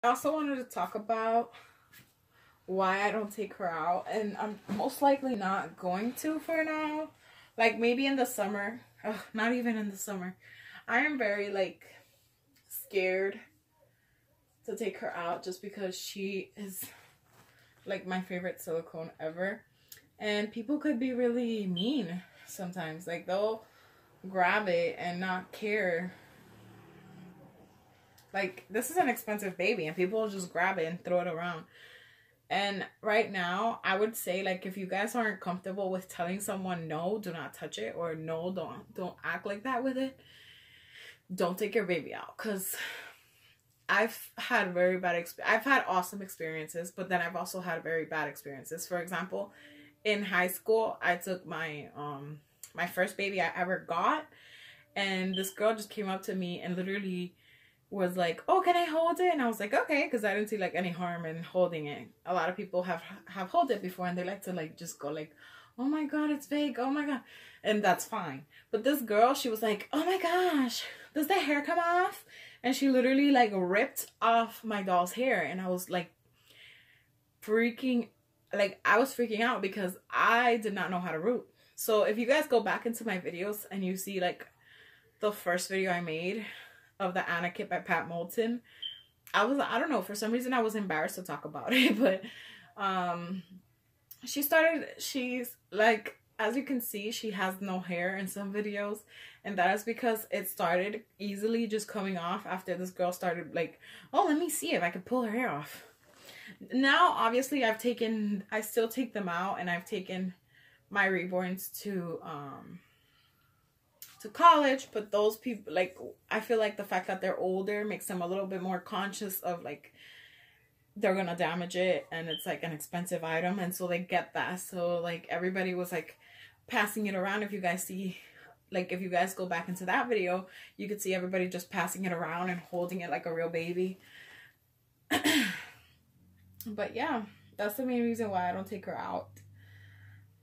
I also wanted to talk about why I don't take her out, and I'm most likely not going to for now. Like maybe in the summer. Ugh, not even in the summer. I am very like scared to take her out just because she is like my favorite silicone ever. And people could be really mean sometimes. Like they'll grab it and not care. Like this is an expensive baby and people will just grab it and throw it around. And right now, I would say, like, if you guys aren't comfortable with telling someone no, do not touch it, or no, don't act like that with it, don't take your baby out. Because I've had very bad I've had awesome experiences, but then I've also had very bad experiences. For example, in high school, I took my my first baby I ever got, and this girl just came up to me and literally was like, oh, can I hold it? And I was like, okay, because I didn't see like any harm in holding it. A lot of people have held it before and they like to like just go like, oh my god, it's fake, oh my god, and that's fine. But this girl, she was like, oh my gosh, does the hair come off? And she literally like ripped off my doll's hair, and I was like freaking, like I was freaking out because I did not know how to root. So if you guys go back into my videos and you see like the first video I made of the Anna kit by Pat Moulton, I don't know, for some reason I was embarrassed to talk about it, but she's like, as you can see, she has no hair in some videos, and that is because it started easily just coming off after this girl started like, oh, let me see if I can pull her hair off. Now obviously I still take them out, and I've taken my reborns to college, but those people, like, I feel like the fact that they're older makes them a little bit more conscious of like they're gonna damage it, and it's like an expensive item, and so they get that. So like everybody was like passing it around. If you guys see, like if you guys go back into that video, you could see everybody just passing it around and holding it like a real baby. But yeah, that's the main reason why I don't take her out.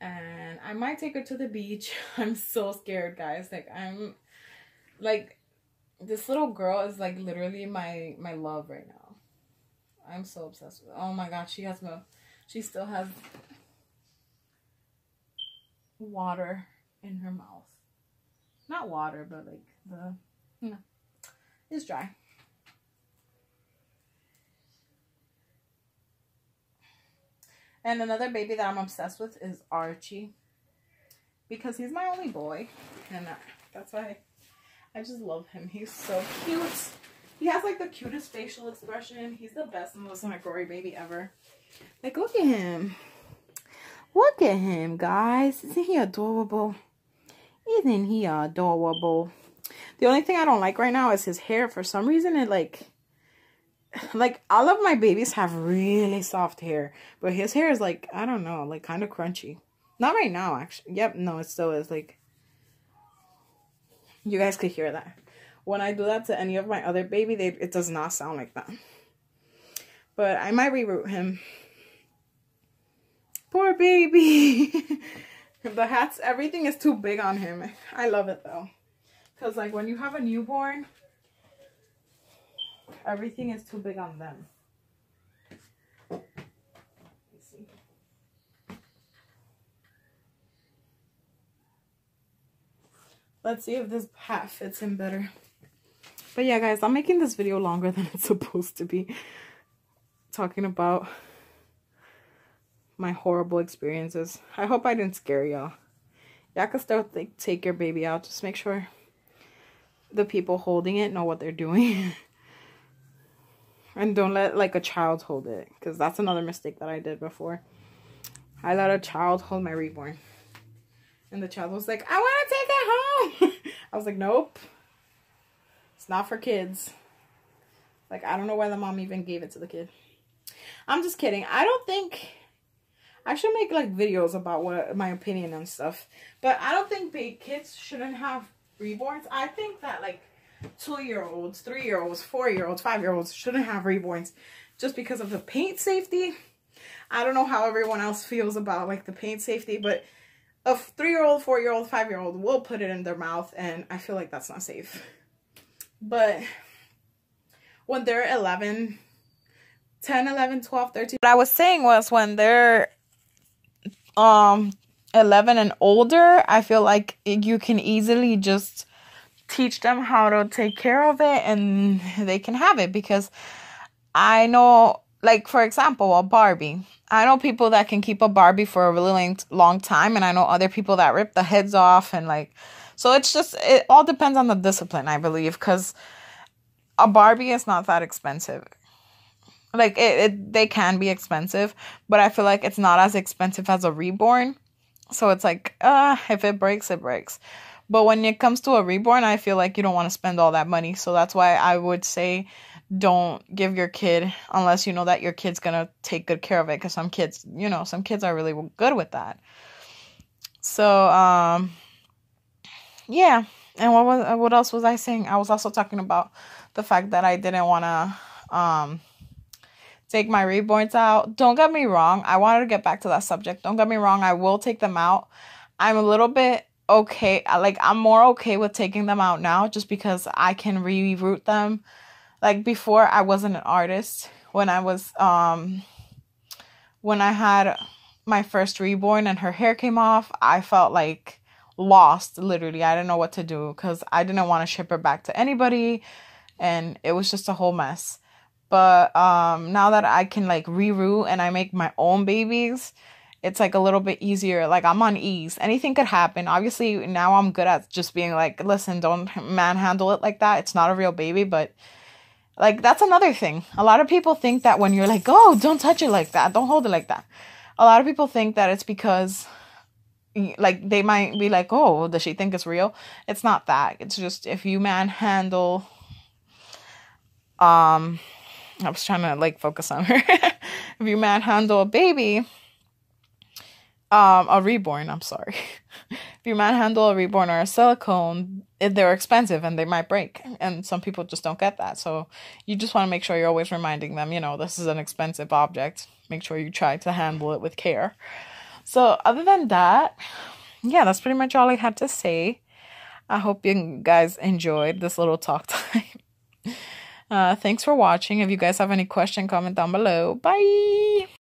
And I might take her to the beach. I'm so scared, guys. Like, I'm like, this little girl is like literally my love right now. I'm so obsessed with her. Oh my god, she still has water in her mouth. Not water, but like it's dry. And another baby that I'm obsessed with is Archie, because he's my only boy, and that's why I just love him. He's so cute. He has like the cutest facial expression. He's the best and most Gory baby ever. Like, look at him. Look at him, guys. Isn't he adorable? Isn't he adorable? The only thing I don't like right now is his hair. For some reason, it like all of my babies have really soft hair, but his hair is like, I don't know, like kind of crunchy. Not right now, actually. Yep, no, it still is. Like, you guys could hear that. When I do that to any of my other baby, it does not sound like that. But I might reroot him. Poor baby. The hats, everything is too big on him. I love it though, because like when you have a newborn, everything is too big on them. Let's see. Let's see if this hat fits him better. But yeah, guys, I'm making this video longer than it's supposed to be. Talking about my horrible experiences. I hope I didn't scare y'all. Y'all can still take your baby out. Just make sure the people holding it know what they're doing. And don't let like a child hold it, because that's another mistake that I did before. I let a child hold my reborn, and the child was like, I want to take it home. I was like, nope, it's not for kids. Like, I don't know why the mom even gave it to the kid. I'm just kidding. I don't think I should make like videos about what my opinion and stuff, but I don't think big kids shouldn't have reborns. I think that like 2-year-olds, 3-year-olds, 4-year-olds, 5-year-olds shouldn't have reborns just because of the paint safety. I don't know how everyone else feels about like the paint safety, but a 3-year-old, 4-year-old, 5-year-old will put it in their mouth, and I feel like that's not safe. But when they're 11, 10, 11, 12, 13. What I was saying was when they're 11 and older, I feel like you can easily just teach them how to take care of it and they can have it. Because I know, like, for example, a Barbie. I know people that can keep a Barbie for a really long time, and I know other people that rip the heads off and like, so it's just, it all depends on the discipline, I believe, because a Barbie is not that expensive. Like, they can be expensive, but I feel like it's not as expensive as a reborn. So it's like, if it breaks, it breaks. But when it comes to a reborn, I feel like you don't want to spend all that money. So that's why I would say don't give your kid unless you know that your kid's going to take good care of it. Because some kids, some kids are really good with that. So, yeah. And what else was I saying? I was also talking about the fact that I didn't want to take my reborns out. Don't get me wrong. I wanted to get back to that subject. Don't get me wrong. I will take them out. I'm a little bit okay. Like, I'm more okay with taking them out now just because I can reroot them. Like, before, I wasn't an artist. When I was, when I had my first reborn and her hair came off, I felt like lost, literally. I didn't know what to do because I didn't want to ship her back to anybody. And it was just a whole mess. But now that I can, like, reroot and I make my own babies, it's, like, a little bit easier. Like, I'm on ease. Anything could happen. Obviously, now I'm good at just being like, listen, don't manhandle it like that. It's not a real baby, but, like, that's another thing. A lot of people think that when you're like, oh, don't touch it like that. Don't hold it like that. A lot of people think that it's because, like, they might be like, oh, does she think it's real? It's not that. It's just if you manhandle, I was trying to, like, focus on her. If you manhandle a baby, a reborn, I'm sorry. If you manhandle a reborn or a silicone, they're expensive and they might break. And some people just don't get that. So you just want to make sure you're always reminding them, this is an expensive object. Make sure you try to handle it with care. So other than that, yeah, that's pretty much all I had to say. I hope you guys enjoyed this little talk time. Thanks for watching. If you guys have any question, comment down below. Bye!